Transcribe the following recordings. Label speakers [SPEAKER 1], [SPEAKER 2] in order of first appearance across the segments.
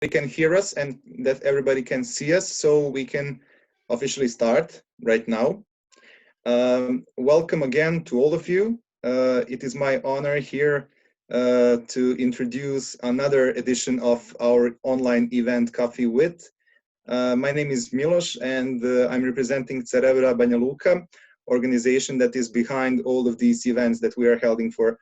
[SPEAKER 1] we can hear us and that everybody can see us, so we can officially start right now. Welcome again to all of you. It is my honor here to introduce another edition of our online event Coffee With. My name is Miloš and I'm representing Cerevra Banja Luka, organization that is behind all of these events that we are holding for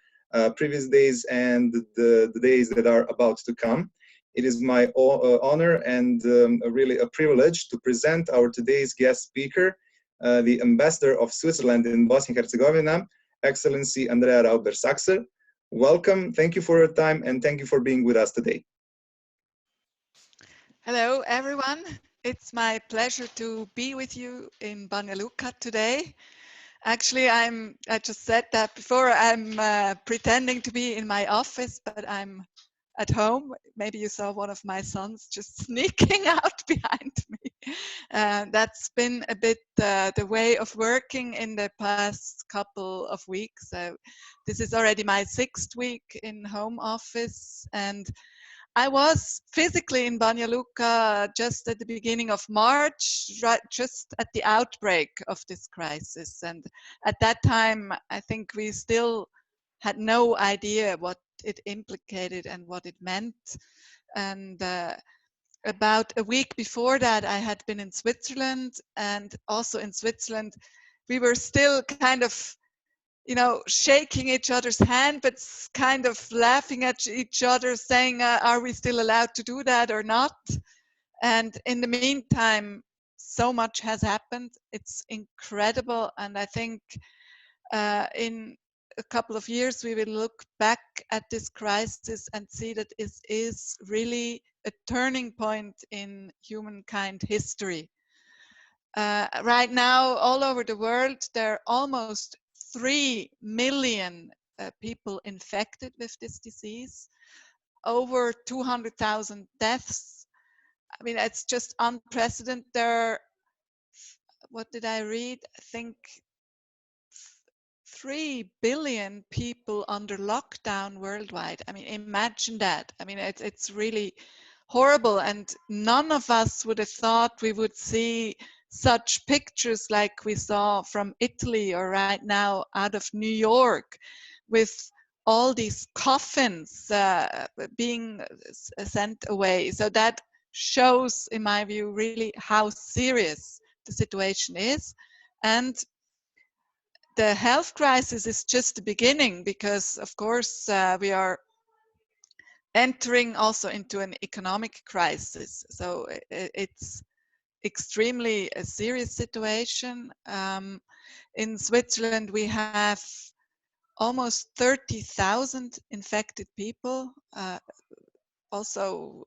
[SPEAKER 1] previous days and the days that are about to come. It is my honor and really a privilege to present our today's guest speaker, the ambassador of Switzerland in Bosnia and Herzegovina, Excellency Andrea Rauber Saxer. Welcome, thank you for your time and thank you for being with us today.
[SPEAKER 2] Hello everyone, it's my pleasure to be with you in Banja Luka today. Actually, I just said that before, I'm pretending to be in my office, but I'm at home. Maybe you saw one of my sons just sneaking out behind me. That's been a bit the way of working in the past couple of weeks. So this is already my 6th week in home office, and I was physically in Banja Luka just at the beginning of March, right, just at the outbreak of this crisis. And at that time, I think we still had no idea what it implicated and what it meant. And about a week before that, I had been in Switzerland, and also in Switzerland, we were still kind of, you know, shaking each other's hand, but kind of laughing at each other, saying, are we still allowed to do that or not? And in the meantime, so much has happened. It's incredible. And I think in a couple of years, we will look back at this crisis and see that it is really a turning point in humankind history. Right now, all over the world, there are almost 3 million people infected with this disease, over 200,000 deaths. I mean, it's just unprecedented. There are, what did I read? I think 3 billion people under lockdown worldwide. I mean, imagine that. I mean, it's really horrible, and none of us would have thought we would see such pictures like we saw from Italy or right now out of New York, with all these coffins being sent away. So that shows, in my view, really how serious the situation is. And the health crisis is just the beginning, because of course we are entering also into an economic crisis. So it's extremely a serious situation. In Switzerland, we have almost 30,000 infected people, also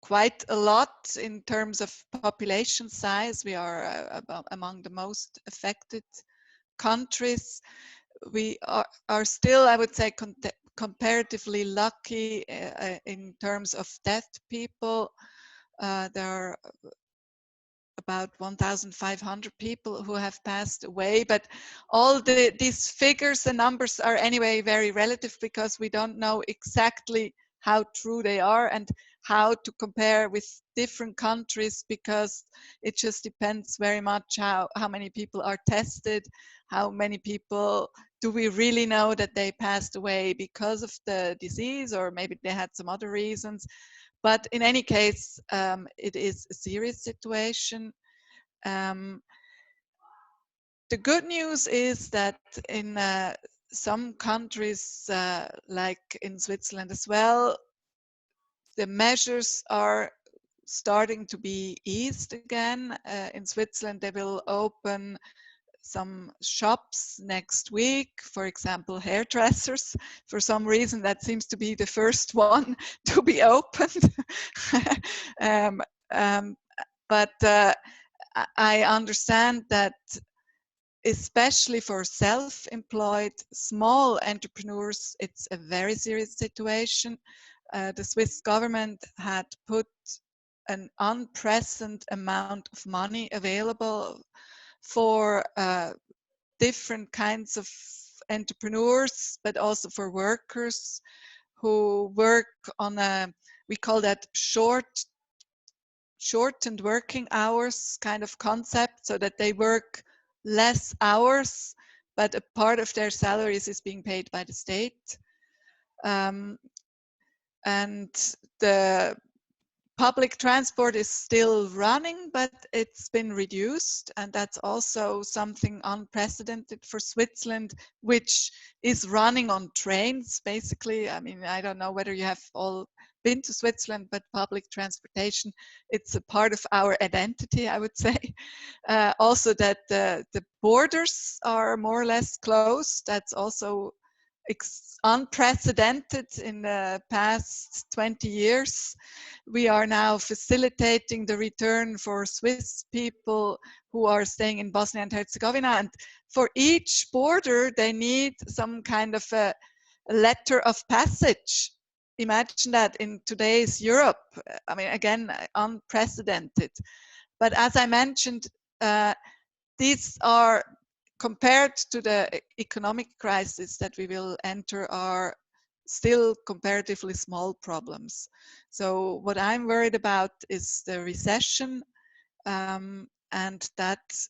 [SPEAKER 2] quite a lot in terms of population size. We are among the most affected countries. We are still, I would say, comparatively lucky in terms of dead people. There are about 1,500 people who have passed away, but all these figures and numbers are anyway very relative, because we don't know exactly how true they are and how to compare with different countries, because it just depends very much how many people are tested, how many people do we really know that they passed away because of the disease, or maybe they had some other reasons. But in any case, it is a serious situation. The good news is that in some countries, like in Switzerland as well, the measures are starting to be eased again. In Switzerland, they will open some shops next week, for example, hairdressers. For some reason, that seems to be the first one to be opened. But I understand that especially for self-employed small entrepreneurs, it's a very serious situation. The Swiss government had put an unprecedented amount of money available for different kinds of entrepreneurs, but also for workers who work on a we call that shortened working hours kind of concept, so that they work less hours, but a part of their salaries is being paid by the state. And the public transport is still running, but it's been reduced, and that's also something unprecedented for Switzerland, which is running on trains, basically. I mean, I don't know whether you have all been to Switzerland, but public transportation, it's a part of our identity, I would say. Also that the borders are more or less closed. That's also unprecedented in the past 20 years. We are now facilitating the return for Swiss people who are staying in Bosnia and Herzegovina, and for each border they need some kind of a letter of passage. Imagine that in today's Europe. I mean, again, unprecedented. But as I mentioned, these are, compared to the economic crisis that we will enter, are still comparatively small problems. So what I'm worried about is the recession, and that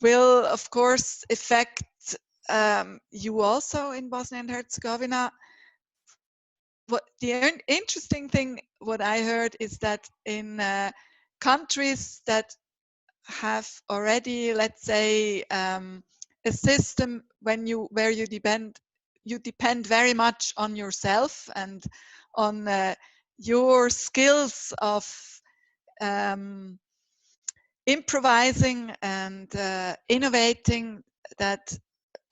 [SPEAKER 2] will, of course, affect you also in Bosnia and Herzegovina. What the interesting thing, what I heard, is that in countries that have already, let's say, a system where you depend very much on yourself and on your skills of improvising and innovating, that,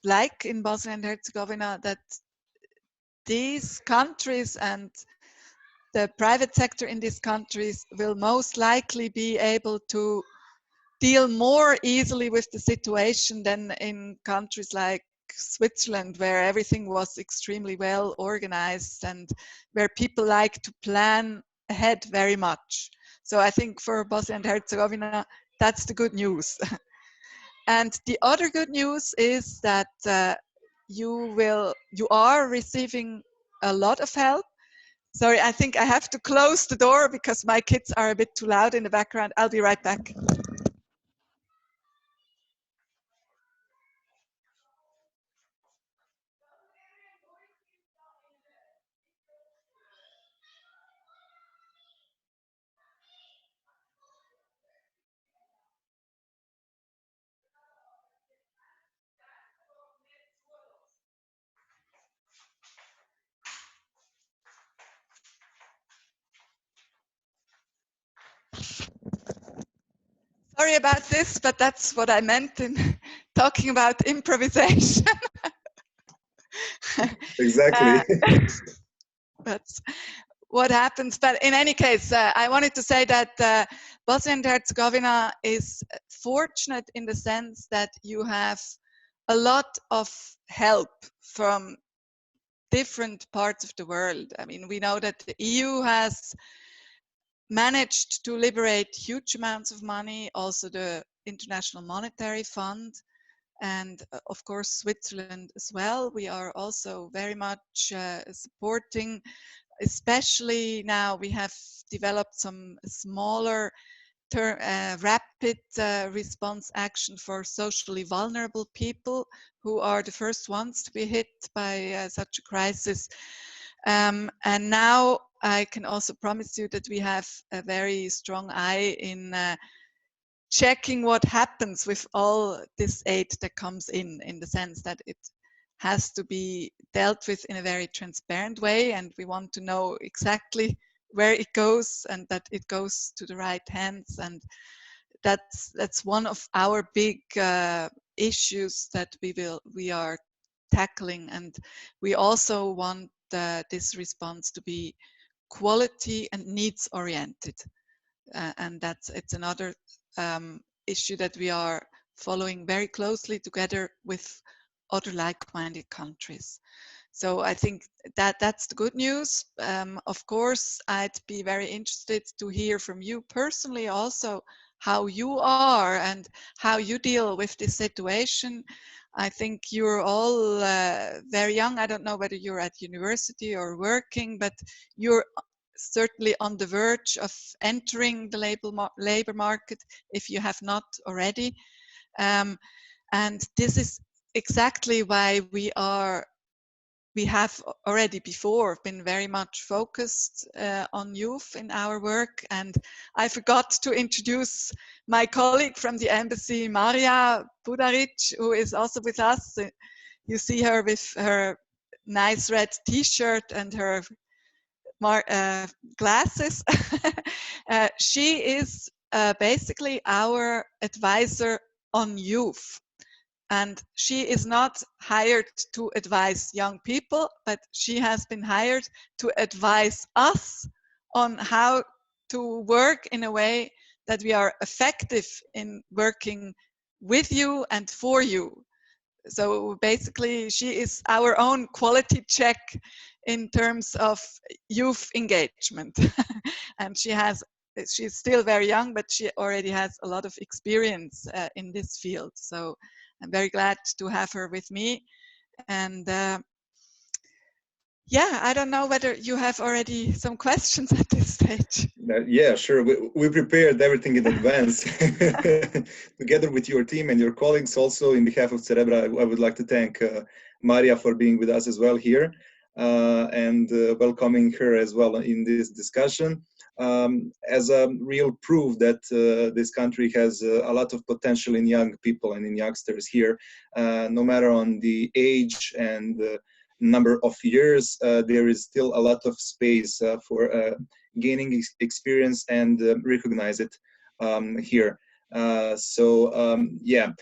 [SPEAKER 2] like in Bosnia and Herzegovina, that these countries and the private sector in these countries will most likely be able to deal more easily with the situation than in countries like Switzerland, where everything was extremely well organized and where people like to plan ahead very much. So I think for Bosnia and Herzegovina, that's the good news. And the other good news is that you are receiving a lot of help. Sorry, I think I have to close the door because my kids are a bit too loud in the background. I'll be right back. Sorry about this, but that's what I meant in talking about improvisation.
[SPEAKER 1] Exactly.
[SPEAKER 2] That's what happens. But in any case, I wanted to say that Bosnia and Herzegovina is fortunate in the sense that you have a lot of help from different parts of the world. I mean, we know that the EU has managed to liberate huge amounts of money, also the International Monetary Fund, and of course Switzerland as well. We are also very much supporting, especially now we have developed some smaller rapid response action for socially vulnerable people who are the first ones to be hit by such a crisis. And now I can also promise you that we have a very strong eye in checking what happens with all this aid that comes in the sense that it has to be dealt with in a very transparent way, and we want to know exactly where it goes and that it goes to the right hands. And that's one of our big issues that we are tackling. And we also want this response to be quality and needs oriented, and it's another issue that we are following very closely together with other like-minded countries. So I think that's the good news. Of course, I'd be very interested to hear from you personally also how you are and how you deal with this situation. I think you're all very young. I don't know whether you're at university or working, but you're certainly on the verge of entering the labor market if you have not already. And this is exactly why we have already before been very much focused on youth in our work. And I forgot to introduce my colleague from the embassy, Maria Budaric, who is also with us. You see her with her nice red t-shirt and her glasses. She is basically our advisor on youth. And she is not hired to advise young people, but she has been hired to advise us on how to work in a way that we are effective in working with you and for you. So basically, she is our own quality check in terms of youth engagement. And she's still very young, but she already has a lot of experience in this field. So I'm very glad to have her with me. And yeah, I don't know whether you have already some questions at this stage.
[SPEAKER 1] Yeah, sure. We prepared everything in advance together with your team and your colleagues. Also, in behalf of Cerebra, I would like to thank Maria for being with us as well here and welcoming her as well in this discussion. As a real proof that this country has a lot of potential in young people and in youngsters here, no matter on the age and number of years, there is still a lot of space for gaining experience and recognize it here. Yeah.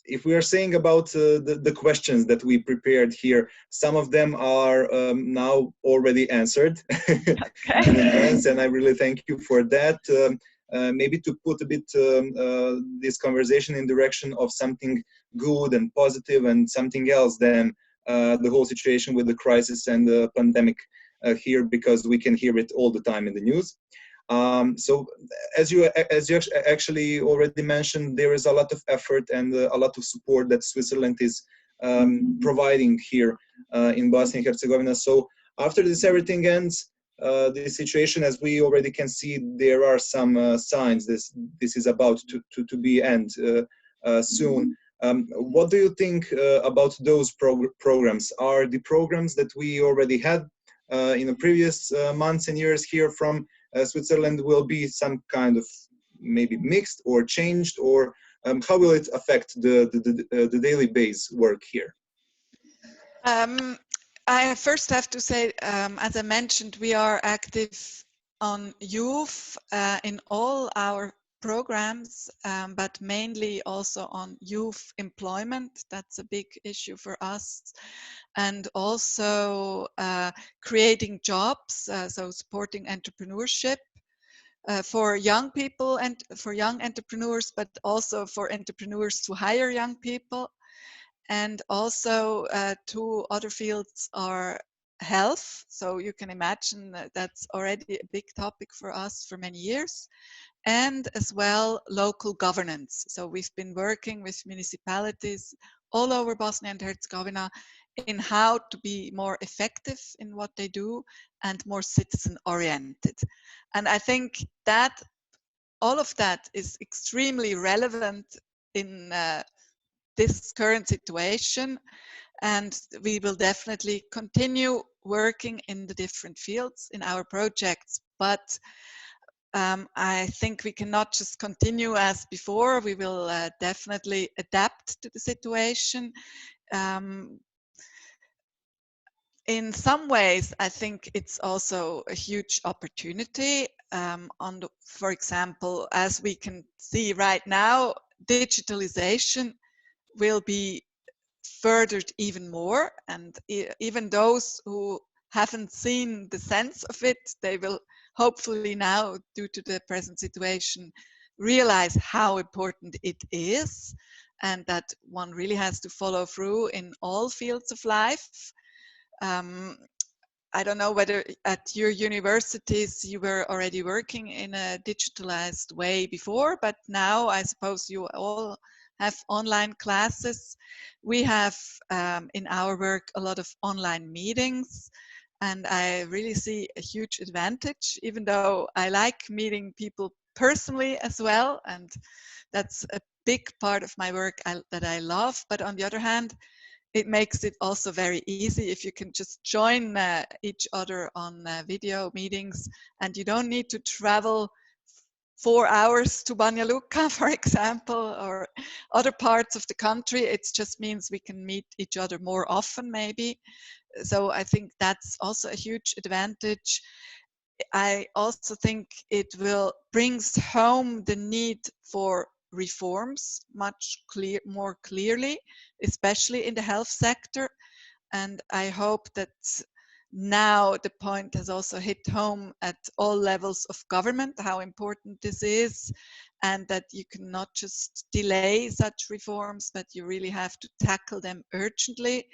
[SPEAKER 1] If we are saying about the questions that we prepared here, some of them are now already answered in advance, and I really thank you for that. Maybe to put a bit this conversation in direction of something good and positive and something else than the whole situation with the crisis and the pandemic here, because we can hear it all the time in the news. So as you actually already mentioned, there is a lot of effort and a lot of support that Switzerland is providing here in Bosnia and Herzegovina. So after this everything ends, the situation, as we already can see, there are some signs this is about to be end soon. What do you think about those programs? Are the programs that we already had in the previous months and years here from Switzerland will be some kind of maybe mixed or changed, or how will it affect the daily base work here?
[SPEAKER 2] I first have to say, as I mentioned, we are active on youth in all our programs, but mainly also on youth employment. That's a big issue for us. And also creating jobs, so supporting entrepreneurship for young people and for young entrepreneurs, but also for entrepreneurs to hire young people. And also two other fields are health. So you can imagine that that's already a big topic for us for many years. And as well, local governance. So we've been working with municipalities all over Bosnia and Herzegovina in how to be more effective in what they do and more citizen oriented. And I think that all of that is extremely relevant in this current situation, and we will definitely continue working in the different fields in our projects. But I think we cannot just continue as before. We will definitely adapt to the situation. In some ways, I think it's also a huge opportunity. For example, as we can see right now, digitalization will be furthered even more, and even those who haven't seen the sense of it, they will hopefully now, due to the present situation, realize how important it is, and that one really has to follow through in all fields of life. I don't know whether at your universities you were already working in a digitalized way before, but now I suppose you all have online classes. We have in our work a lot of online meetings, And I really see a huge advantage, even though I like meeting people personally as well. And that's a big part of my work that I love. But on the other hand, it makes it also very easy if you can just join each other on video meetings, and you don't need to travel 4 hours to Banja Luka, for example, or other parts of the country. It just means we can meet each other more often, maybe. So I think that's also a huge advantage. I also think it will brings home the need for reforms much more clearly, especially in the health sector. And I hope that now the point has also hit home at all levels of government, how important this is, and that you cannot just delay such reforms, but you really have to tackle them urgently.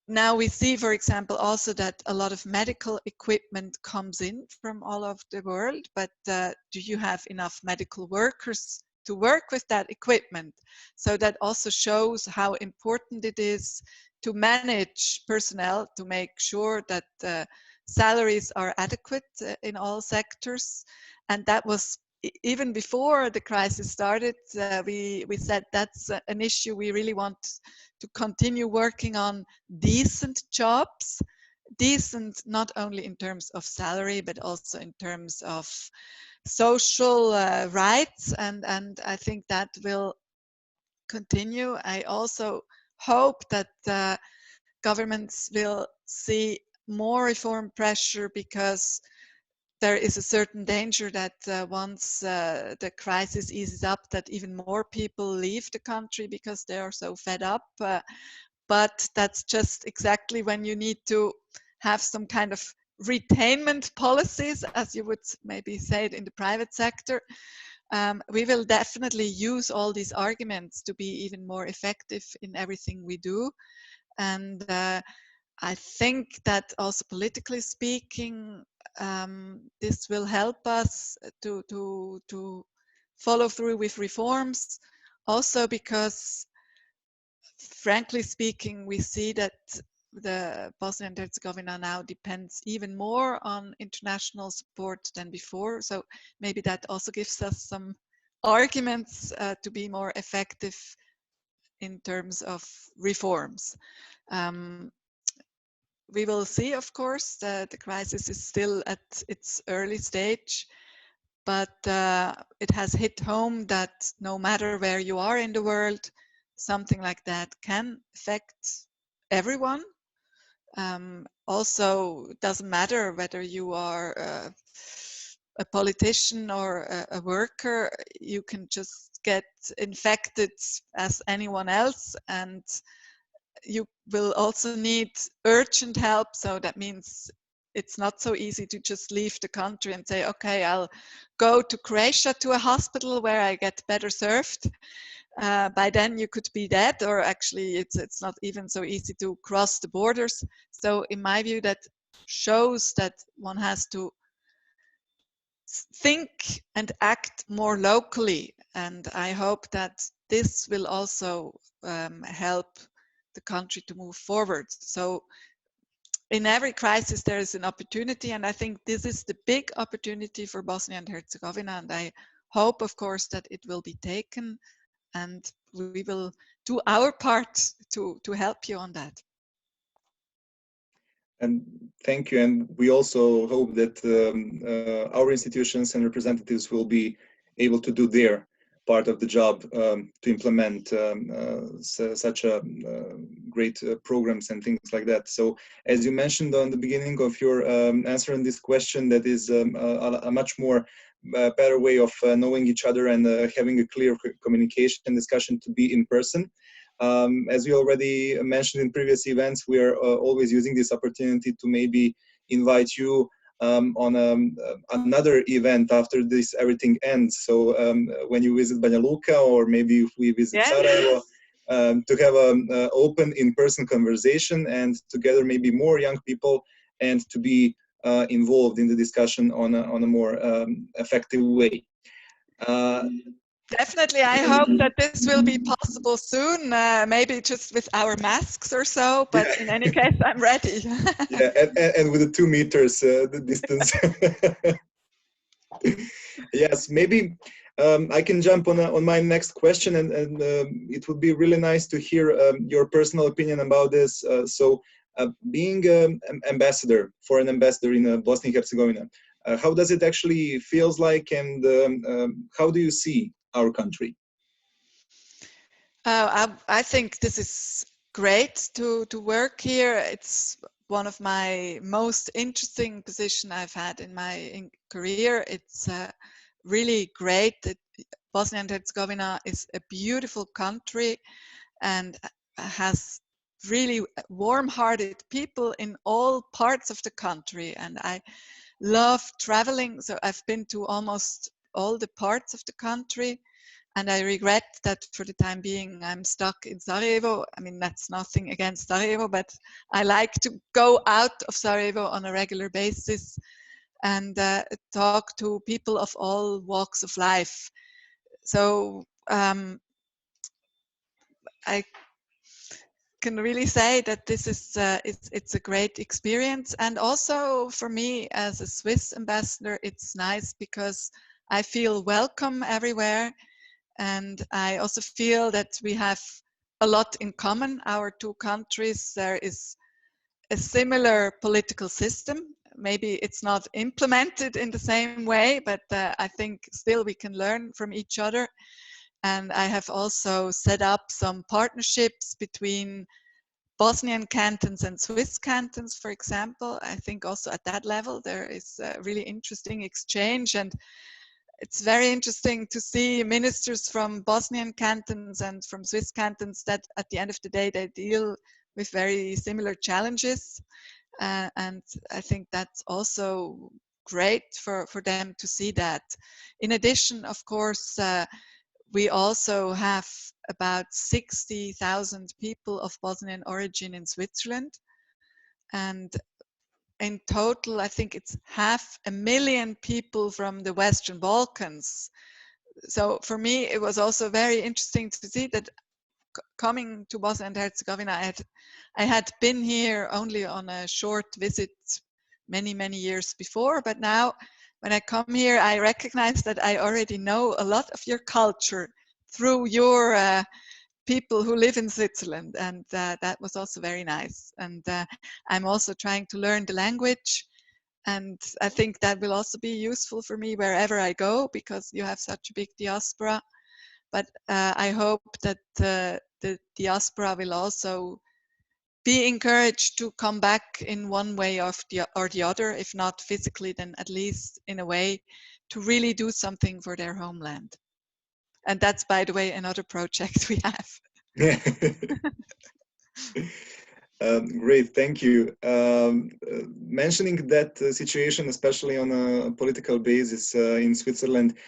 [SPEAKER 2] Now we see, for example, also that a lot of medical equipment comes in from all over the world, but do you have enough medical workers to work with that equipment? So that also shows how important it is to manage personnel, to make sure that salaries are adequate in all sectors. And that was even before the crisis started. We said that's an issue we really want to continue working on. Decent jobs, decent not only in terms of salary, but also in terms of social rights. And I think that will continue. I also hope that governments will see more reform pressure, because there is a certain danger that once the crisis eases up, that even more people leave the country because they are so fed up. But that's just exactly when you need to have some kind of retainment policies, as you would maybe say it in the private sector. We will definitely use all these arguments to be even more effective in everything we do. And I think that also politically speaking, this will help us to follow through with reforms. Also because, frankly speaking, we see that the Bosnia and Herzegovina now depends even more on international support than before. So maybe that also gives us some arguments to be more effective in terms of reforms. We will see, of course, the crisis is still at its early stage, but it has hit home that no matter where you are in the world, something like that can affect everyone. Also, it doesn't matter whether you are a politician or a worker, you can just get infected as anyone else, and you will also need urgent help. So that means it's not so easy to just leave the country and say, okay, I'll go to Croatia to a hospital where I get better served. By then you could be dead, or actually it's not even so easy to cross the borders. So in my view, that shows that one has to think and act more locally. And I hope that this will also help the country to move forward. So in every crisis, there is an opportunity, and I think this is the big opportunity for Bosnia and Herzegovina, and I hope, of course, that it will be taken, and we will do our part to help you on that.
[SPEAKER 1] And thank you. And we also hope that our institutions and representatives will be able to do their part of the job to implement such a great programs and things like that. So as you mentioned on the beginning of your answer on this question, that is a much more better way of knowing each other and having a clear communication and discussion to be in person. As we already mentioned in previous events, we are always using this opportunity to maybe invite you on another event after this everything ends. So when you visit Banja Luka, or maybe if we visit Sarajevo, to have an open in-person conversation, and together maybe more young people, and to be involved in the discussion on a more effective way.
[SPEAKER 2] Definitely, I hope that this will be possible soon, maybe just with our masks or so, but
[SPEAKER 1] Yeah.
[SPEAKER 2] in any case, I'm ready.
[SPEAKER 1] Yeah, and with the 2 meters the distance. Yes, maybe I can jump on my next question, and it would be really nice to hear your personal opinion about this. Being an ambassador for an ambassador in Bosnia and Herzegovina, how does it actually feels like, and how do you see our country?
[SPEAKER 2] I think this is great to work here. It's one of my most interesting positions I've had in my career. It's really great. Bosnia and Herzegovina is a beautiful country and has really warm-hearted people in all parts of the country. And I love traveling, so I've been to almost all the parts of the country. And I regret that for the time being, I'm stuck in Sarajevo. I mean, that's nothing against Sarajevo, but I like to go out of Sarajevo on a regular basis and talk to people of all walks of life. So I can really say that this is it's a great experience. And also for me as a Swiss ambassador, it's nice because I feel welcome everywhere. And I also feel that we have a lot in common, our two countries. There is a similar political system. Maybe it's not implemented in the same way, but I think still we can learn from each other. And I have also set up some partnerships between Bosnian cantons and Swiss cantons, for example. I think also at that level there is a really interesting exchange, and it's very interesting to see ministers from Bosnian cantons and from Swiss cantons that at the end of the day they deal with very similar challenges, and I think that's also great for them to see that. In addition, of course, we also have about 60,000 people of Bosnian origin in Switzerland, and in total, I think it's 500,000 people from the Western Balkans. So for me, it was also very interesting to see that coming to Bosnia and Herzegovina, I had been here only on a short visit many years before, but now when I come here, I recognize that I already know a lot of your culture through your people who live in Switzerland, and that was also very nice. And I'm also trying to learn the language, and I think that will also be useful for me wherever I go, because you have such a big diaspora. But I hope that the diaspora will also be encouraged to come back in one way or the other, if not physically, then at least in a way to really do something for their homeland. And that's, by the way, another project we have.
[SPEAKER 1] Great, thank you. Mentioning that situation, especially on a political basis in Switzerland,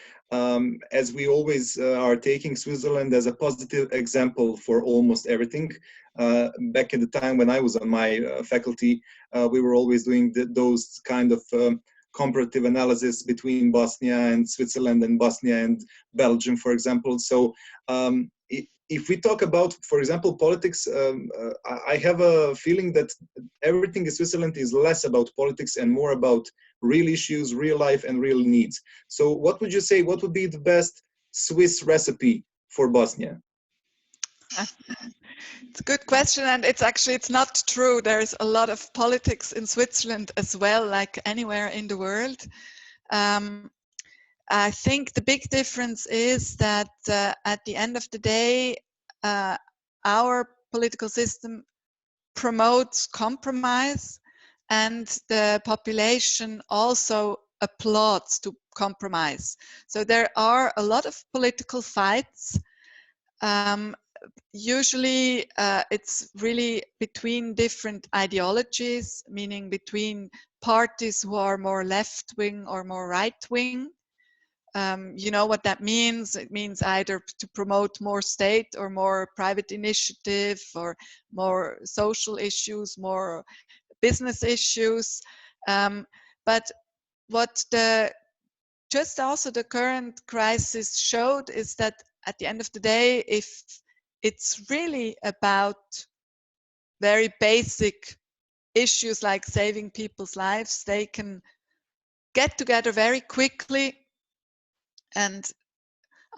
[SPEAKER 1] as we always are taking Switzerland as a positive example for almost everything. Back in the time when I was on my faculty, we were always doing those kind of comparative analysis between Bosnia and Switzerland and Bosnia and Belgium, for example. So if we talk about, for example, politics, I have a feeling that everything in Switzerland is less about politics and more about real issues, real life, and real needs. So what would you say, what would be the best Swiss recipe for Bosnia?
[SPEAKER 2] It's a good question, and it's not true. There's a lot of politics in Switzerland as well, like anywhere in the world. I think the big difference is that at the end of the day, our political system promotes compromise, and the population also applauds to compromise. So there are a lot of political fights. Usually it's really between different ideologies, meaning between parties who are more left-wing or more right-wing. You know what that means? It means either to promote more state or more private initiative, or more social issues, more business issues. But what the just also the current crisis showed is that at the end of the day, if it's really about very basic issues like saving people's lives, they can get together very quickly. And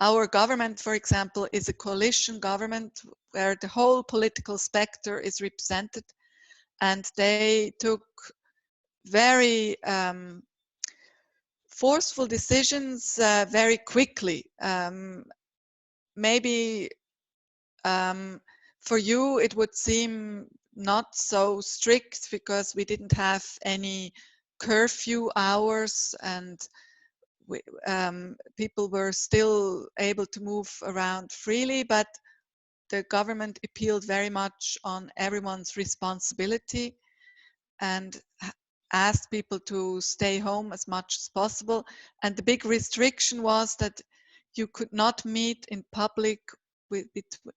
[SPEAKER 2] our government, for example, is a coalition government where the whole political spectrum is represented, and they took very forceful decisions very quickly. Maybe for you it would seem not so strict because we didn't have any curfew hours, and people were still able to move around freely, but the government appealed very much on everyone's responsibility and asked people to stay home as much as possible. And the big restriction was that you could not meet in public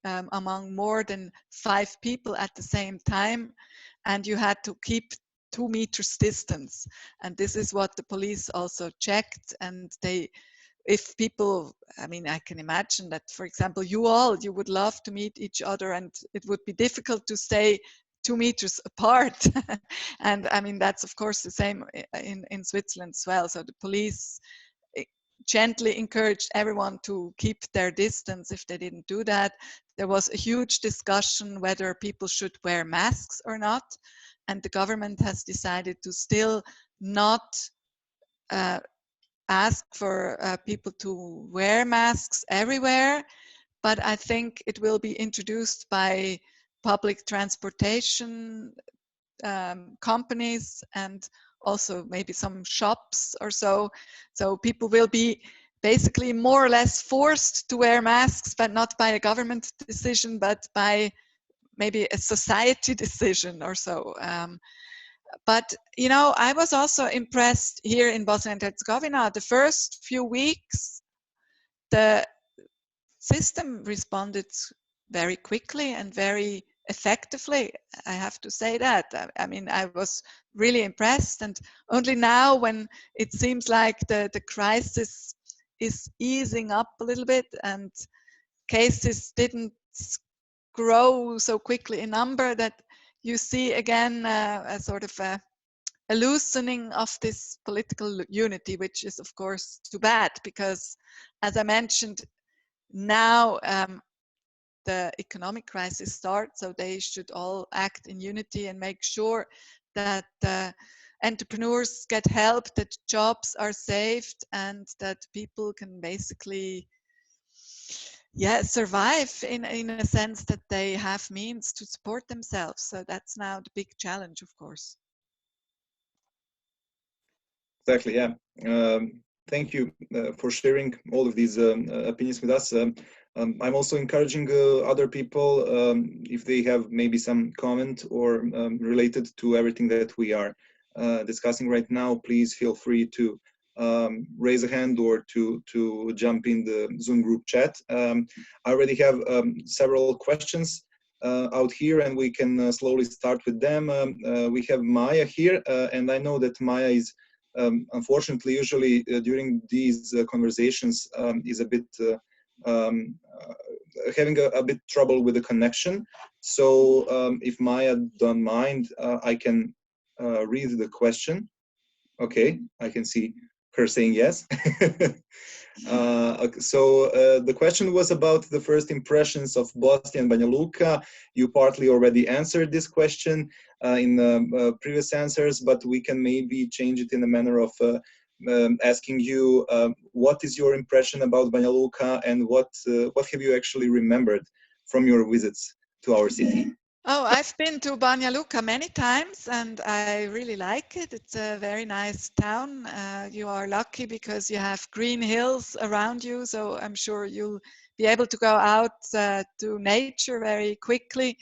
[SPEAKER 2] among more than 5 people at the same time, and you had to keep 2 meters distance. And this is what the police also checked. And if people, I mean, I can imagine that, for example, you would love to meet each other, and it would be difficult to stay 2 meters apart. And I mean, that's of course the same in Switzerland as well. So the police gently encouraged everyone to keep their distance if they didn't do that. There was a huge discussion whether people should wear masks or not. And the government has decided to still not ask for people to wear masks everywhere. But I think it will be introduced by public transportation companies and also maybe some shops or so. So people will be basically more or less forced to wear masks, but not by a government decision, but by maybe a society decision or so. But, you know, I was also impressed here in Bosnia and Herzegovina. The first few weeks, the system responded very quickly and very effectively. I have to say that. I mean, I was really impressed. And only now, when it seems like the crisis is easing up a little bit and cases didn't grow so quickly in number, that you see again a sort of a loosening of this political unity, which is of course too bad, because as I mentioned, now the economic crisis starts, so they should all act in unity and make sure that entrepreneurs get help, that jobs are saved, and that people can basically survive in a sense that they have means to support themselves. So that's now the big challenge, of course.
[SPEAKER 1] Exactly, yeah. Thank you for sharing all of these opinions with us. I'm also encouraging other people, if they have maybe some comment or related to everything that we are discussing right now, please feel free to raise a hand or to jump in the Zoom group chat. I already have several questions out here, and we can slowly start with them. We have Maya here, and I know that Maya is unfortunately usually during these conversations is a bit having a bit trouble with the connection. So if Maya don't mind, I can read the question. Okay, I can see her saying yes. So the question was about the first impressions of Bosnia and Banja Luka. You partly already answered this question in previous answers, but we can maybe change it in a manner of asking you what is your impression about Banja Luka, and what have you actually remembered from your visits to our city?
[SPEAKER 2] Oh, I've been to Banja Luka many times, and I really like it. It's a very nice town. You are lucky because you have green hills around you, so I'm sure you'll be able to go out to nature very quickly.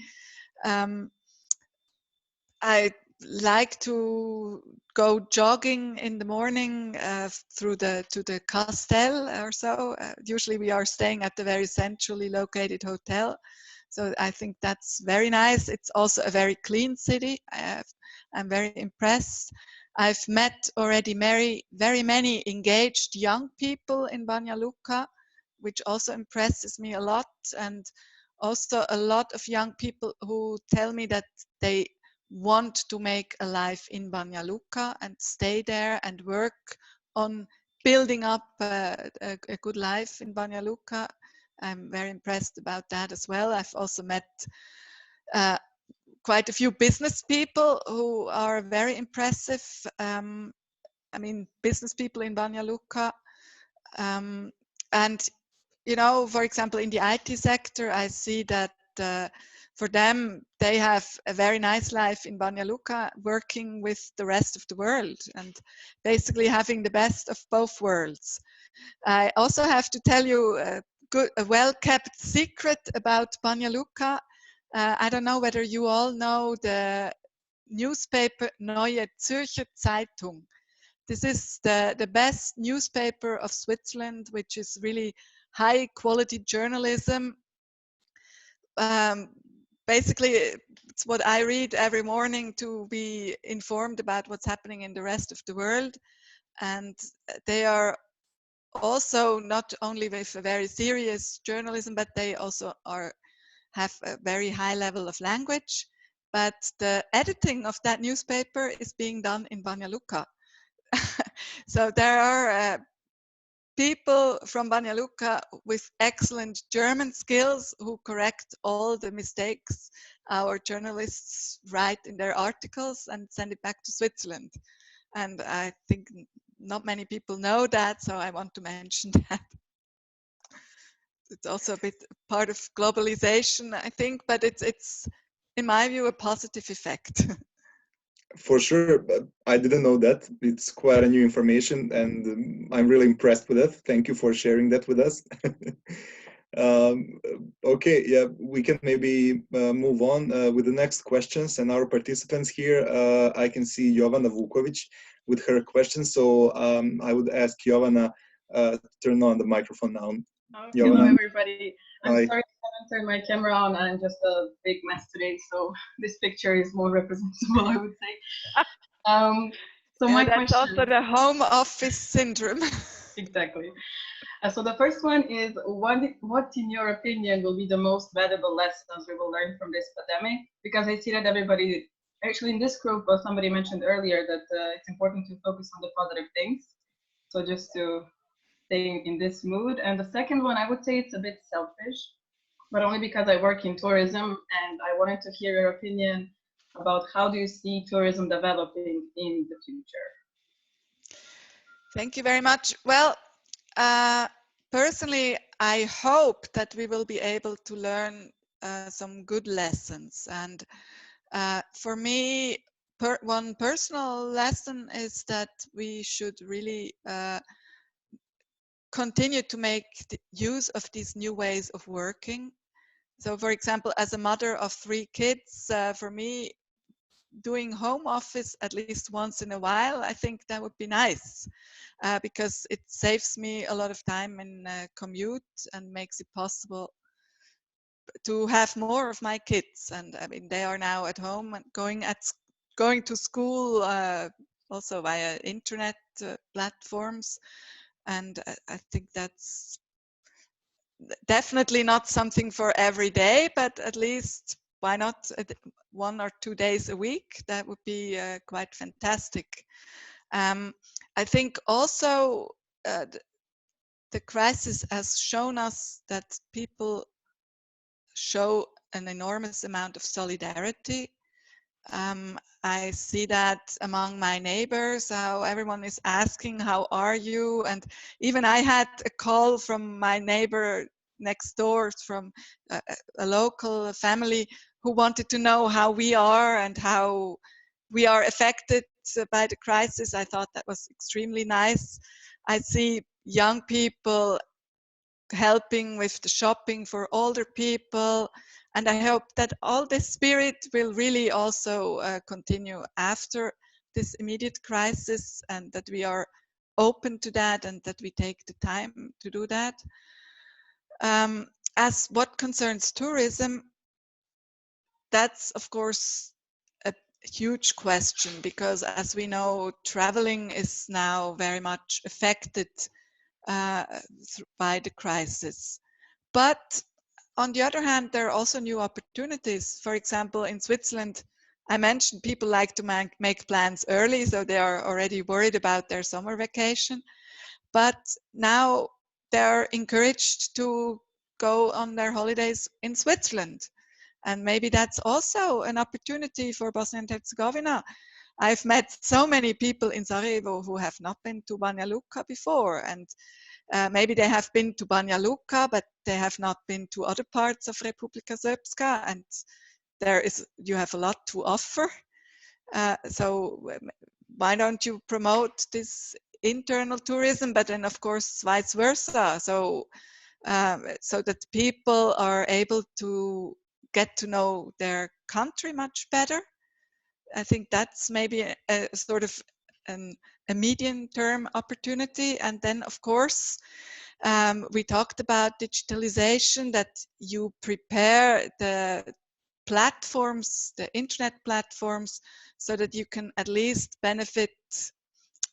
[SPEAKER 2] I like to go jogging in the morning to the castel or so. Usually we are staying at the very centrally located hotel. So I think that's very nice. It's also a very clean city. I'm very impressed. I've met already very many engaged young people in Banja Luka, which also impresses me a lot, and also a lot of young people who tell me that they want to make a life in Banja Luka and stay there and work on building up a good life in Banja Luka. I'm very impressed about that as well. I've also met quite a few business people who are very impressive. I mean, business people in Banja Luka. And, you know, for example, in the IT sector, I see that for them, they have a very nice life in Banja Luka, working with the rest of the world and basically having the best of both worlds. I also have to tell you a well-kept secret about Banja Luka. I don't know whether you all know the newspaper Neue Zürcher Zeitung. This is the best newspaper of Switzerland, which is really high quality journalism. Basically, it's what I read every morning to be informed about what's happening in the rest of the world. And they are also not only with a very serious journalism, but they also have a very high level of language. But the editing of that newspaper is being done in Banja Luka. So there are people from Banja Luka with excellent German skills who correct all the mistakes our journalists write in their articles and send it back to Switzerland. And I think not many people know that, so I want to mention that. It's also a bit part of globalization, I think, but it's in my view, a positive effect.
[SPEAKER 1] For sure, but I didn't know that. It's quite a new information, and I'm really impressed with it. Thank you for sharing that with us. Okay, yeah, we can maybe move on with the next questions and our participants here. I can see Jovana Vukovic with her question, so I would ask Jovana turn on the microphone now.
[SPEAKER 3] Hello, everybody. I'm
[SPEAKER 1] Hi.
[SPEAKER 3] sorry I haven't turned my camera on. I'm just a big mess today, so this picture is more representable, I would say. So
[SPEAKER 2] yeah,
[SPEAKER 3] my
[SPEAKER 2] that's
[SPEAKER 3] question,
[SPEAKER 2] also the home office syndrome.
[SPEAKER 3] Exactly. So the first one is, what in your opinion will be the most valuable lessons we will learn from this pandemic? Because I see that everybody, actually in this group, somebody mentioned earlier that it's important to focus on the positive things. So just to stay in this mood. And the second one, I would say it's a bit selfish, but only because I work in tourism, and I wanted to hear your opinion about how do you see tourism developing in the future?
[SPEAKER 2] Thank you very much. Well, personally, I hope that we will be able to learn some good lessons. And for me, one personal lesson is that we should really continue to make use of these new ways of working. So, for example, as a mother of 3 kids, for me, doing home office at least once in a while, I think that would be nice, because it saves me a lot of time in commute and makes it possible to have more of my kids. And I mean, they are now at home and going to school also via internet platforms. And I think that's definitely not something for every day, but at least why not 1 or 2 days a week? That would be quite fantastic. I think also the crisis has shown us that people show an enormous amount of solidarity. I see that among my neighbors, how everyone is asking, how are you? And even I had a call from my neighbor next door, from a local family, who wanted to know how we are and how we are affected by the crisis. I thought that was extremely nice. I see young people helping with the shopping for older people. And I hope that all this spirit will really also continue after this immediate crisis, and that we are open to that and that we take the time to do that. As what concerns tourism, that's of course huge question, because as we know, traveling is now very much affected by the crisis. But on the other hand, there are also new opportunities. For example, in Switzerland, I mentioned people like to make plans early, so they are already worried about their summer vacation. But now they're encouraged to go on their holidays in Switzerland. And maybe that's also an opportunity for Bosnia and Herzegovina. I've met so many people in Sarajevo who have not been to Banja Luka before, and maybe they have been to Banja Luka, but they have not been to other parts of Republika Srpska, and you have a lot to offer. So why don't you promote this internal tourism, but then of course vice versa, so that people are able to get to know their country much better. I think that's maybe a sort of a medium-term opportunity. And then, of course, we talked about digitalization, that you prepare the platforms, the internet platforms, so that you can at least benefit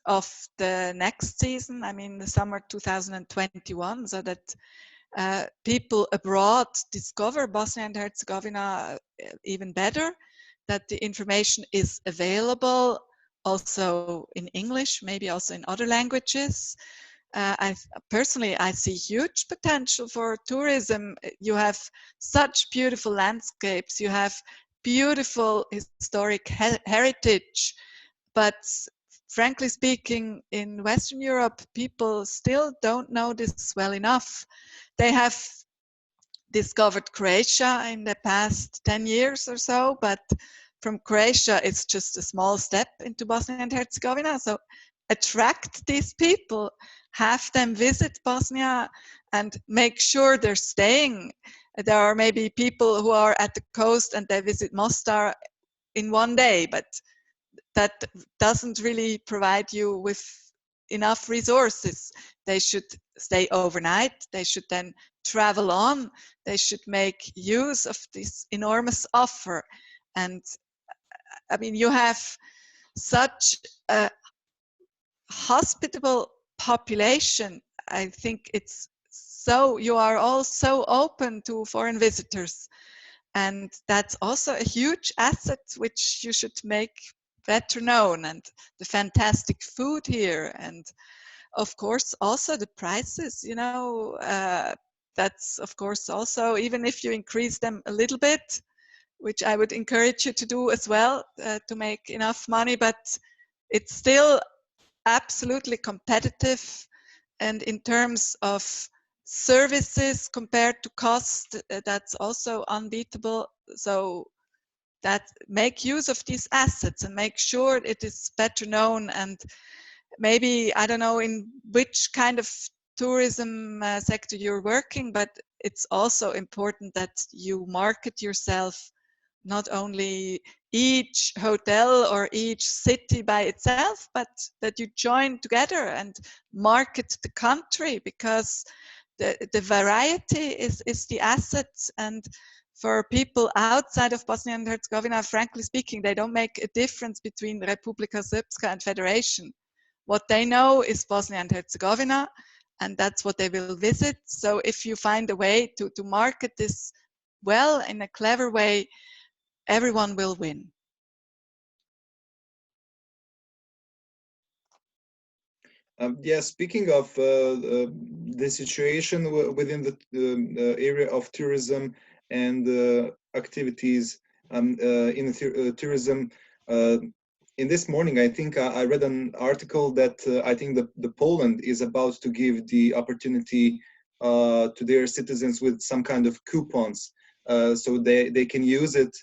[SPEAKER 2] of the next season, I mean the summer 2021, so that people abroad discover Bosnia and Herzegovina even better, that the information is available also in English, maybe also in other languages. Personally, I see huge potential for tourism. You have such beautiful landscapes, you have beautiful historic heritage, but frankly speaking, in Western Europe, people still don't know this well enough. They have discovered Croatia in the past 10 years or so, but from Croatia, it's just a small step into Bosnia and Herzegovina. So attract these people, have them visit Bosnia, and make sure they're staying. There are maybe people who are at the coast and they visit Mostar in one day, but that doesn't really provide you with enough resources. They should stay overnight. They should then travel on. They should make use of this enormous offer. And I mean, you have such a hospitable population. I think it's so, you are all so open to foreign visitors. And that's also a huge asset which you should make better known, and the fantastic food here, and of course also the prices, you know, that's of course also, even if you increase them a little bit, which I would encourage you to do as well, to make enough money, but it's still absolutely competitive. And in terms of services compared to cost, that's also unbeatable. So that make use of these assets and make sure it is better known. And maybe, I don't know in which kind of tourism sector you're working, but it's also important that you market yourself, not only each hotel or each city by itself, but that you join together and market the country, because the variety is the asset. And for people outside of Bosnia and Herzegovina, frankly speaking, they don't make a difference between Republika Srpska and Federation. What they know is Bosnia and Herzegovina, and that's what they will visit. So if you find a way to market this well, in a clever way, everyone will win.
[SPEAKER 1] Yeah, speaking of the situation within the area of tourism and activities in the tourism, in this morning, I think I read an article that I think the Poland is about to give the opportunity to their citizens with some kind of coupons, so they can use it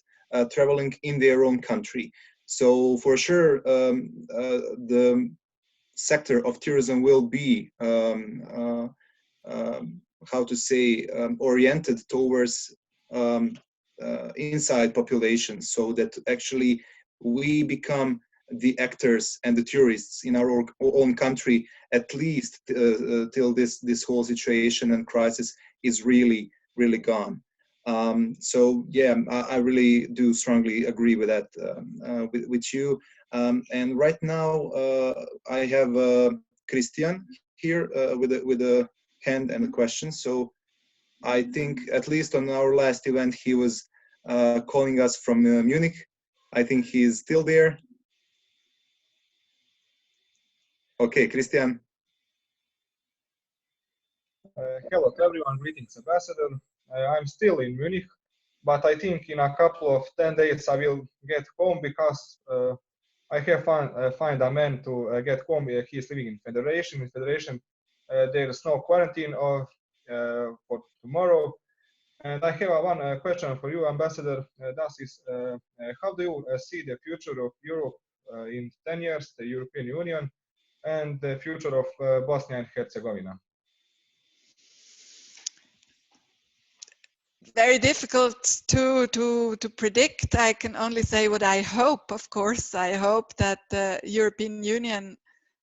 [SPEAKER 1] traveling in their own country. So for sure, the sector of tourism will be how to say oriented towards inside populations, so that actually we become the actors and the tourists in our own country, at least till this whole situation and crisis is really gone. So yeah, I really do strongly agree with that, with you. And right now I have Christian here with a hand and a question. So I think at least on our last event he was calling us from Munich. I think he's still there. Okay, Christian.
[SPEAKER 4] Hello to everyone, greetings Ambassador. I'm still in Munich, but I think in a couple of 10 days I will get home because I have find a man to get home. He's living in Federation. In Federation, there is no quarantine for tomorrow. And I have one question for you, Ambassador. How do you see the future of Europe in 10 years, the European Union, and the future of Bosnia and Herzegovina?
[SPEAKER 2] Very difficult to predict. I can only say what I hope, of course. I hope that the European Union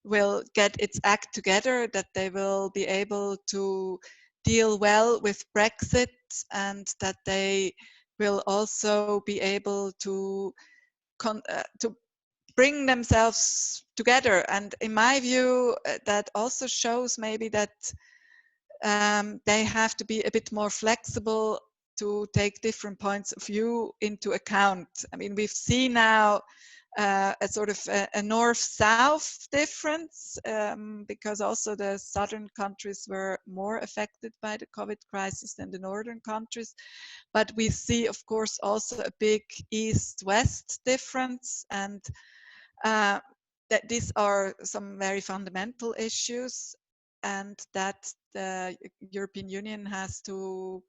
[SPEAKER 2] will get its act together, that they will be able to deal well with Brexit, and that they will also be able to bring themselves together. And in my view, that also shows maybe that they have to be a bit more flexible to take different points of view into account. I mean, we've seen now a sort of a north-south difference, because also the southern countries were more affected by the COVID crisis than the northern countries. But we see, of course, also a big east-west difference, and that these are some very fundamental issues, and that the European Union has to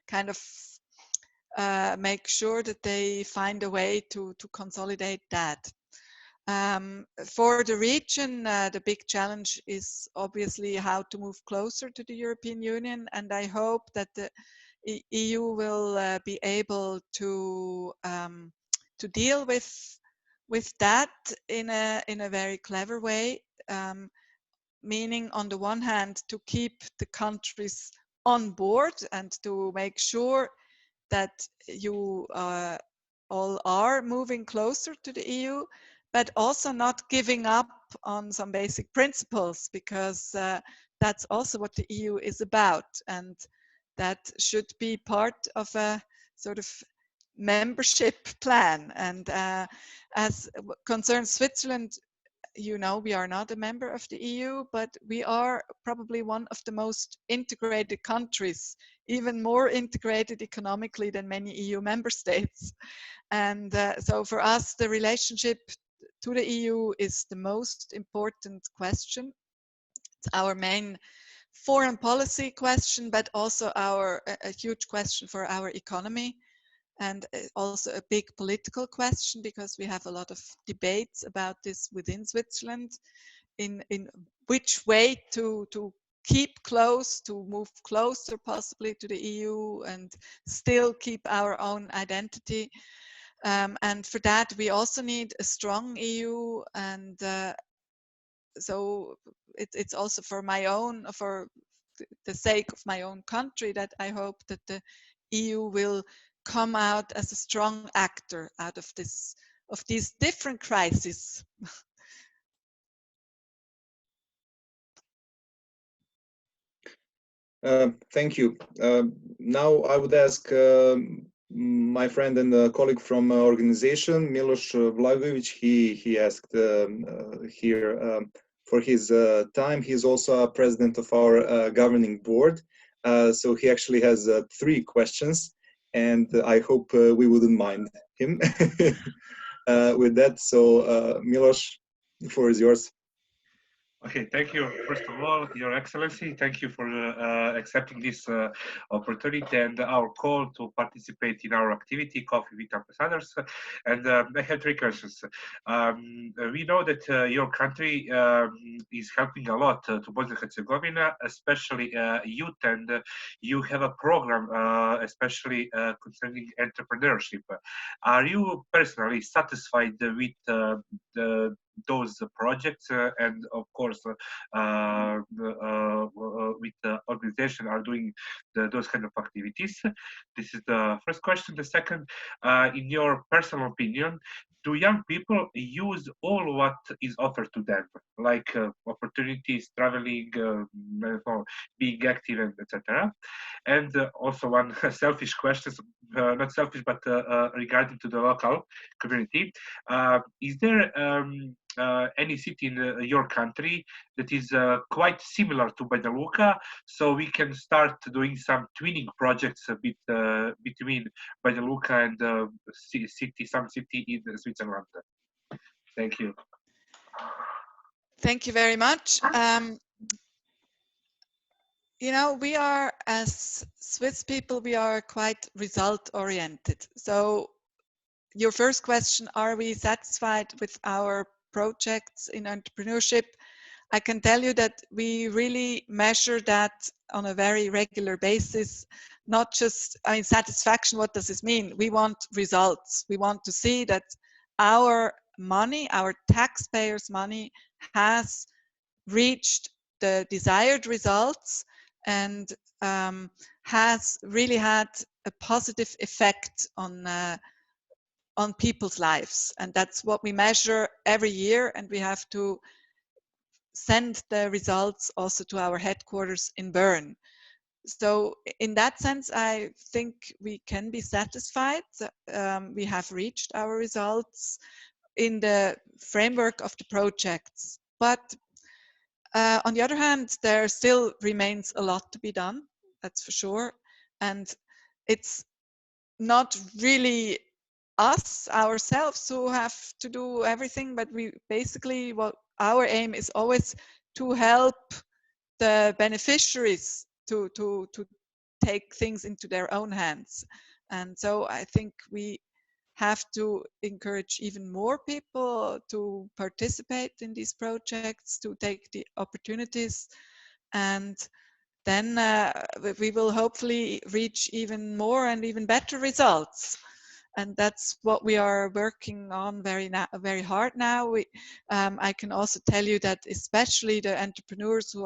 [SPEAKER 2] kind of make sure that they find a way to consolidate that. For the region, the big challenge is obviously how to move closer to the European Union, and I hope that the EU will be able to deal with that in a very clever way. Meaning, on the one hand, to keep the countries on board and to make sure that you all are moving closer to the EU, but also not giving up on some basic principles, because that's also what the EU is about, and that should be part of a sort of membership plan. And as concerns Switzerland, you know, we are not a member of the EU, but we are probably one of the most integrated countries, even more integrated economically than many EU member states. And so for us, the relationship to the EU is the most important question. It's our main foreign policy question, but also a huge question for our economy. And also a big political question, because we have a lot of debates about this within Switzerland, in which way to keep close, to move closer possibly to the EU and still keep our own identity. And for that, we also need a strong EU. And so it's also for the sake of my own country that I hope that the EU will come out as a strong actor out of these different crises.
[SPEAKER 1] Thank you. Now I would ask my friend and colleague from organization, Miloš Vlagović. He asked here for his time. He's also a president of our governing board. So he actually has 3 questions, and I hope we wouldn't mind him with that. So Miloš, the floor is yours.
[SPEAKER 5] Okay, thank you. First of all, Your Excellency, thank you for accepting this opportunity and our call to participate in our activity, Coffee with Ambassadors. And I have 3 questions. We know that your country is helping a lot to Bosnia and Herzegovina, especially youth, and you have a program especially concerning entrepreneurship. Are you personally satisfied with those projects and of course with the organizations are doing those kind of activities? This is the first question. The second, in your personal opinion, do young people use all what is offered to them, like opportunities, traveling, being active, and etc.? And also one selfish question, not selfish, but regarding to the local community. Is there any city in your country that is quite similar to Banja Luka, so we can start doing some twinning projects a bit between Banja Luka and some city in Switzerland? Thank you.
[SPEAKER 2] Thank you very much. You know, we are, as Swiss people, we are quite result oriented. So your first question, are we satisfied with our projects in entrepreneurship? I can tell you that we really measure that on a very regular basis, not just, I mean, satisfaction. What does this mean? We want results. We want to see that our money, our taxpayers' money, has reached the desired results and has really had a positive effect on people's lives. And that's what we measure every year, and we have to send the results also to our headquarters in Bern. So in that sense, I think we can be satisfied. We have reached our results in the framework of the projects. But on the other hand, there still remains a lot to be done, that's for sure. And it's not really us ourselves who have to do everything, but we basically, what our aim is always to help the beneficiaries to take things into their own hands. And so I think we have to encourage even more people to participate in these projects, to take the opportunities, and then we will hopefully reach even more and even better results. And that's what we are working on very hard now. I can also tell you that especially the entrepreneurs who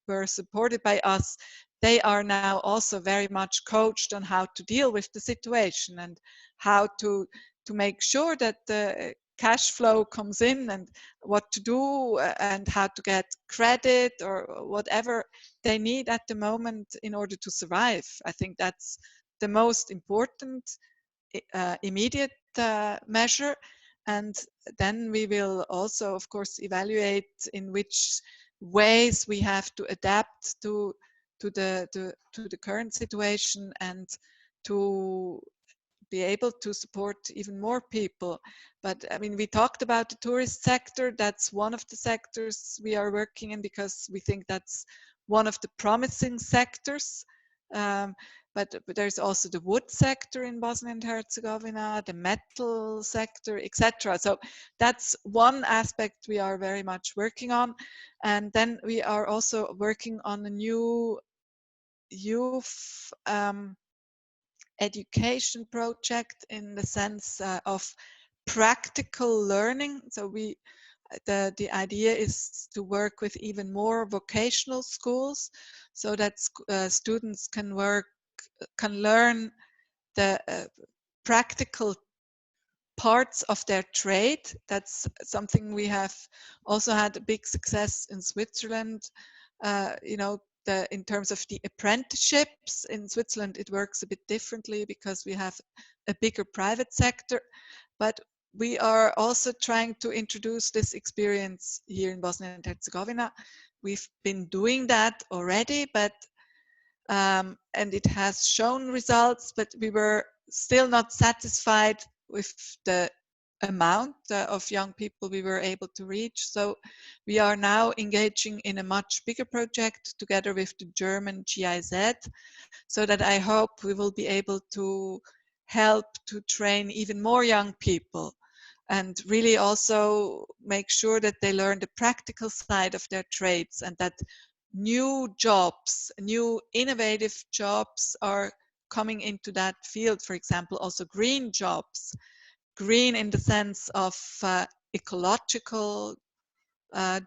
[SPEAKER 2] were supported by us, they are now also very much coached on how to deal with the situation and how to make sure that the cash flow comes in and what to do and how to get credit or whatever they need at the moment in order to survive. I think that's the most important immediate measure. And then we will also, of course, evaluate in which ways we have to adapt to the current situation and to be able to support even more people. But I mean, we talked about the tourist sector. That's one of the sectors we are working in because we think that's one of the promising sectors. But there's also the wood sector in Bosnia and Herzegovina, the metal sector, etc. So that's one aspect we are very much working on. And then we are also working on a new youth education project in the sense of practical learning. So the idea is to work with even more vocational schools so that students can learn the practical parts of their trade. That's something we have also had a big success in Switzerland. You know, in terms of the apprenticeships in Switzerland, it works a bit differently because we have a bigger private sector. But we are also trying to introduce this experience here in Bosnia and Herzegovina. We've been doing that already, but and it has shown results, but we were still not satisfied with the amount of young people we were able to reach. So we are now engaging in a much bigger project together with the German GIZ, so that I hope we will be able to help to train even more young people and really also make sure that they learn the practical side of their trades and that new jobs, new innovative jobs are coming into that field. For example, also green jobs. Green in the sense of ecological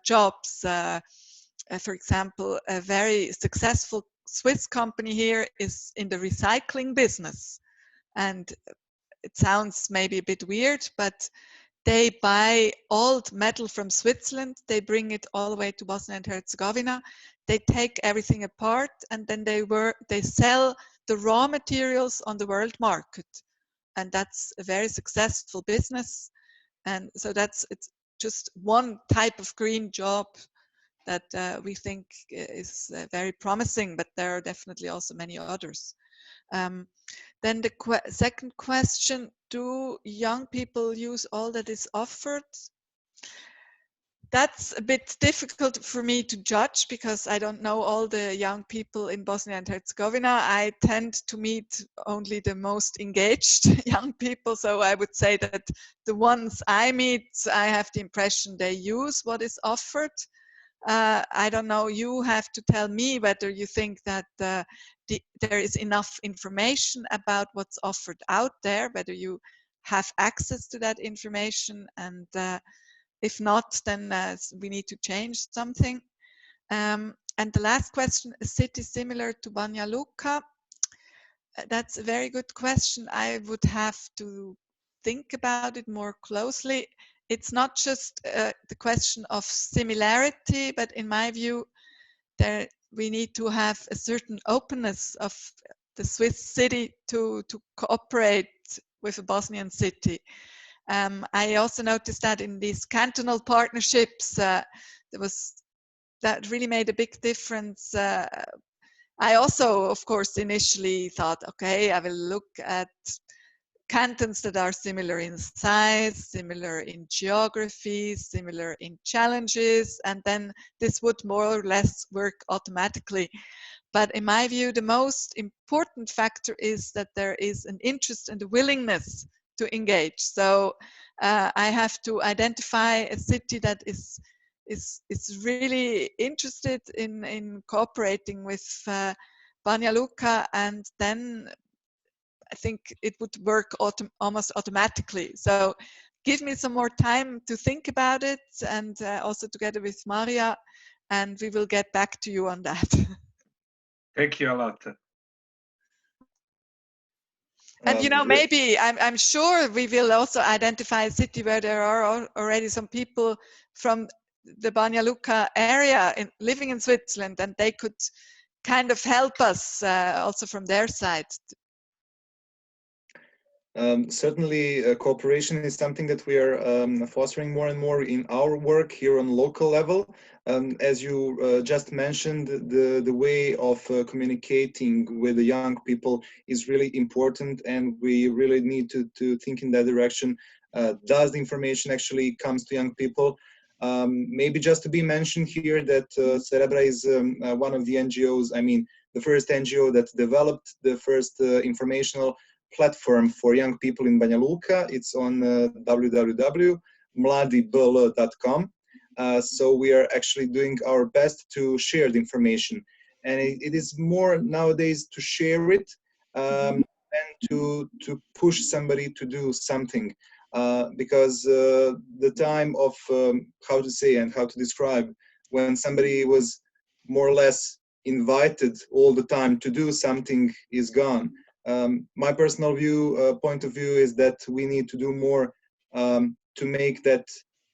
[SPEAKER 2] jobs. For example, a very successful Swiss company here is in the recycling business. And it sounds maybe a bit weird, but they buy old metal from Switzerland, they bring it all the way to Bosnia and Herzegovina, they take everything apart, and then they sell the raw materials on the world market. And that's a very successful business. And so it's just one type of green job that we think is very promising, but there are definitely also many others. Then the second question, do young people use all that is offered? That's a bit difficult for me to judge because I don't know all the young people in Bosnia and Herzegovina. I tend to meet only the most engaged young people. So I would say that the ones I meet, I have the impression they use what is offered. I don't know, you have to tell me whether you think that there is enough information about what's offered out there, whether you have access to that information, and if not, then we need to change something. And the last question, a city similar to Banja Luka? That's a very good question. I would have to think about it more closely. It's not just the question of similarity, but in my view, we need to have a certain openness of the Swiss city to cooperate with a Bosnian city. I also noticed that in these cantonal partnerships, that really made a big difference. I also, of course, initially thought, okay, I will look at cantons that are similar in size, similar in geography, similar in challenges, and then this would more or less work automatically. But in my view, the most important factor is that there is an interest and a willingness to engage. So I have to identify a city that is really interested in cooperating with Banja Luka, and then I think it would work almost automatically. So give me some more time to think about it, and also together with Maria, and we will get back to you on that.
[SPEAKER 5] Thank you a lot.
[SPEAKER 2] And you know, maybe I'm sure we will also identify a city where there are already some people from the Banja Luka area living in Switzerland, and they could kind of help us also from their side.
[SPEAKER 1] Certainly, cooperation is something that we are fostering more and more in our work here on local level. As you just mentioned, the way of communicating with the young people is really important, and we really need to think in that direction. Does the information actually comes to young people? Maybe just to be mentioned here that Cerebra is one of the NGOs, I mean, the first NGO that developed the first informational platform for young people in Banja Luka. It's on www.mladih.com. So we are actually doing our best to share the information. And it is more nowadays to share it and to push somebody to do something. Because the time of how to say and how to describe when somebody was more or less invited all the time to do something is gone. My personal point of view is that we need to do more to make that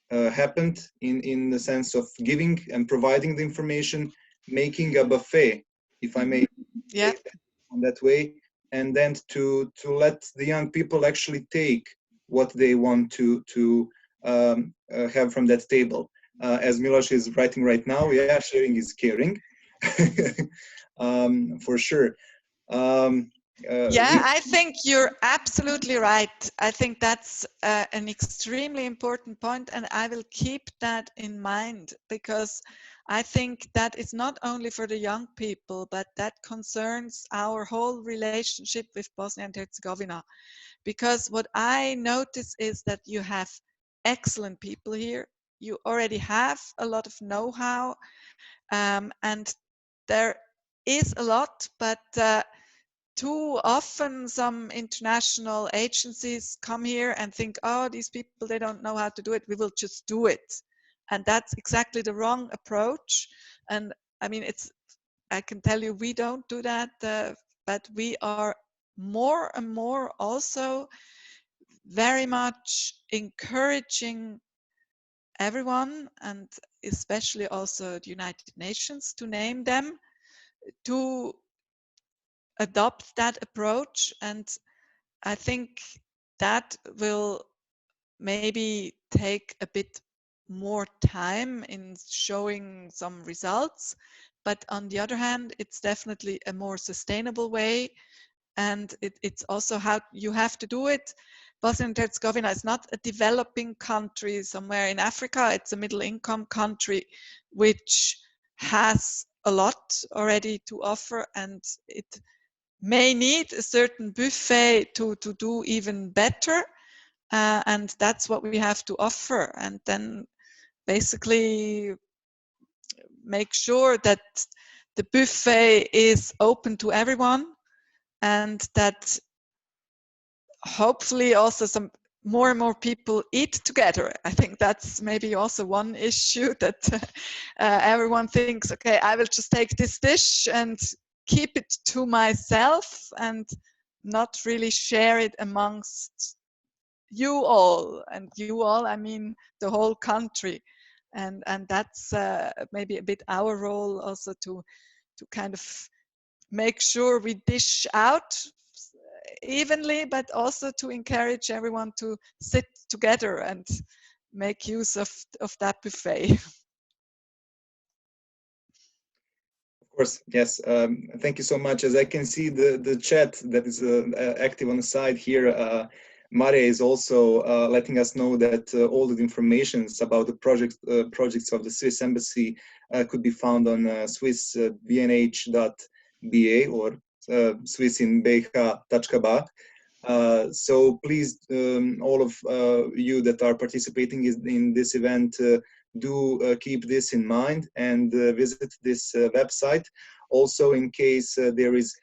[SPEAKER 1] happen in the sense of giving and providing the information, making a buffet, if I may say on that way, and then to let the young people actually take what they want to have from that table. As Miloš is writing right now, yeah, sharing is caring, for sure.
[SPEAKER 2] I think you're absolutely right. I think that's an extremely important point, and I will keep that in mind, because I think that is not only for the young people, but that concerns our whole relationship with Bosnia and Herzegovina. Because what I notice is that you have excellent people here. You already have a lot of know-how, and there is a lot, but too often some international agencies come here and think, oh, these people, they don't know how to do it, we will just do it. And that's exactly the wrong approach. And I mean, I can tell you we don't do that, but we are more and more also very much encouraging everyone, and especially also the United Nations, to name them, to adopt that approach. And I think that will maybe take a bit more time in showing some results, but on the other hand, it's definitely a more sustainable way, and it's also how you have to do it. Bosnia and Herzegovina is not a developing country somewhere in Africa. It's a middle income country which has a lot already to offer, and it may need a certain buffet to do even better. And that's what we have to offer. And then basically make sure that the buffet is open to everyone, and that hopefully also some more and more people eat together. I think that's maybe also one issue, that everyone thinks, okay, I will just take this dish and keep it to myself and not really share it amongst you all. And you all, I mean the whole country. And that's maybe a bit our role also, to kind of make sure we dish out evenly, but also to encourage everyone to sit together and make use of that buffet.
[SPEAKER 1] Of course, yes. Thank you so much. As I can see the chat that is active on the side here, Maria is also letting us know that all the information about the projects of the Swiss Embassy could be found on Swiss bnh.be or Swiss in BiH.ba. So please, all of you that are participating in this event, do keep this in mind and visit this website. Also, in case there is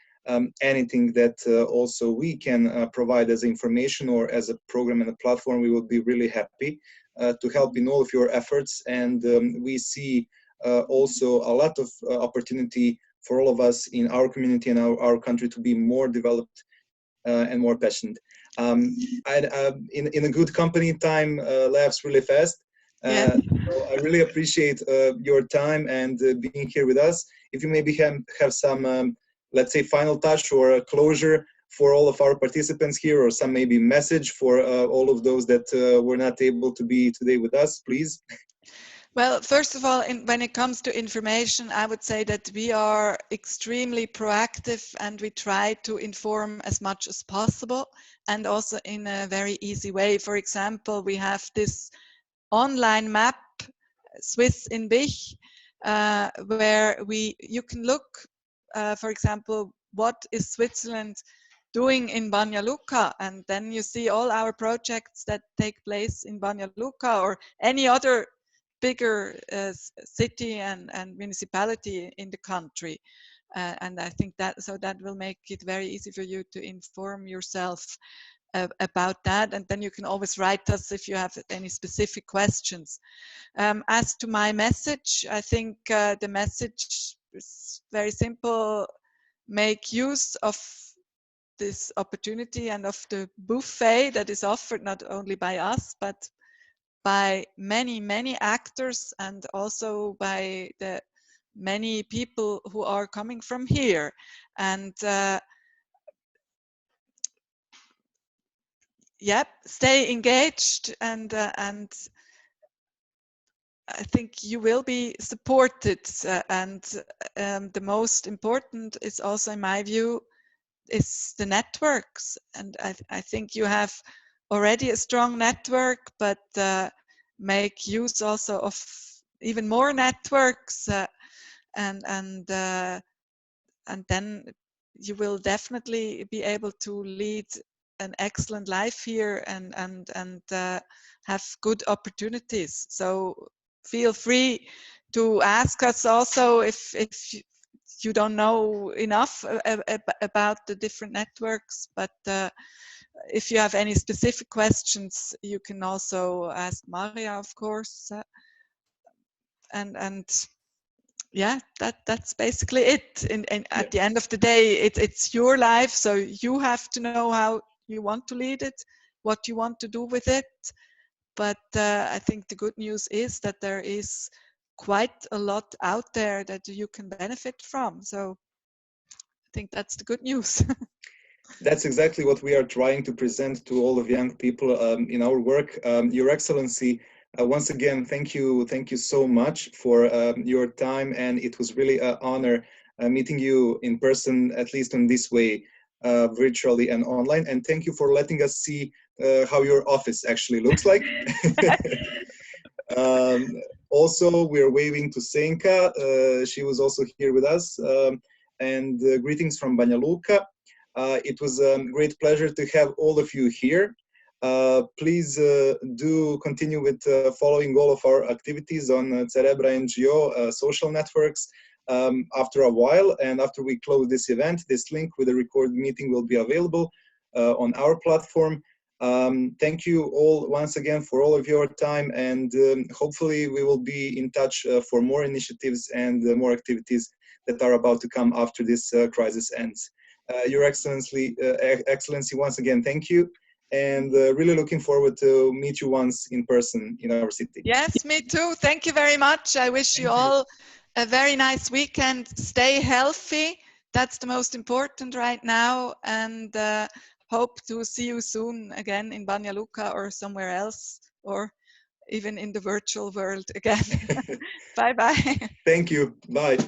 [SPEAKER 1] anything that also we can provide as information or as a program and a platform, we will be really happy to help in all of your efforts. And we see also a lot of opportunity for all of us in our community and our country to be more developed and more passionate. In a good company, time laughs really fast.
[SPEAKER 2] Yeah.
[SPEAKER 1] So I really appreciate your time and being here with us. If you maybe have some, let's say, final touch or a closure for all of our participants here, or some maybe message for all of those that were not able to be today with us, please.
[SPEAKER 2] Well, first of all, when it comes to information, I would say that we are extremely proactive and we try to inform as much as possible, and also in a very easy way. For example, we have this online map, Swiss in BiH, where you can look, for example, what is Switzerland doing in Banja Luka, and then you see all our projects that take place in Banja Luka or any other bigger city and municipality in the country. And I think that will make it very easy for you to inform yourself about that, and then you can always write us if you have any specific questions. As to my message, I think the message is very simple: make use of this opportunity and of the buffet that is offered not only by us but by many actors, and also by the many people who are coming from here. And yep, stay engaged, and I think you will be supported. And the most important is also, in my view, is the networks. And I think you have already a strong network, but make use also of even more networks, and then you will definitely be able to lead an excellent life here and have good opportunities. So feel free to ask us also if you don't know enough about the different networks, but if you have any specific questions, you can also ask Maria, of course. And yeah, that's basically it. And at the end of the day, it's your life, so you have to know how you want to lead it, what you want to do with it. But I think the good news is that there is quite a lot out there that you can benefit from. So I think that's the good news.
[SPEAKER 1] That's exactly what we are trying to present to all of young people in our work. Your Excellency, once again, thank you so much for your time, and it was really an honor meeting you in person, at least in this way, virtually and online. And thank you for letting us see how your office actually looks like. Also, we're waving to Senka. She was also here with us. And greetings from Banja Luka. It was a great pleasure to have all of you here. Please do continue with following all of our activities on Cerebra NGO social networks after a while. And after we close this event, this link with the recorded meeting will be available on our platform. Thank you all once again for all of your time, and hopefully we will be in touch for more initiatives and more activities that are about to come after this crisis ends. Your Excellency, once again, thank you, and really looking forward to meet you once in person in our city.
[SPEAKER 2] Yes, me too. Thank you very much. I wish you all a very nice weekend. Stay healthy. That's the most important right now, and hope to see you soon again in Banja Luka or somewhere else, or even in the virtual world again. Bye-bye.
[SPEAKER 1] Thank you. Bye.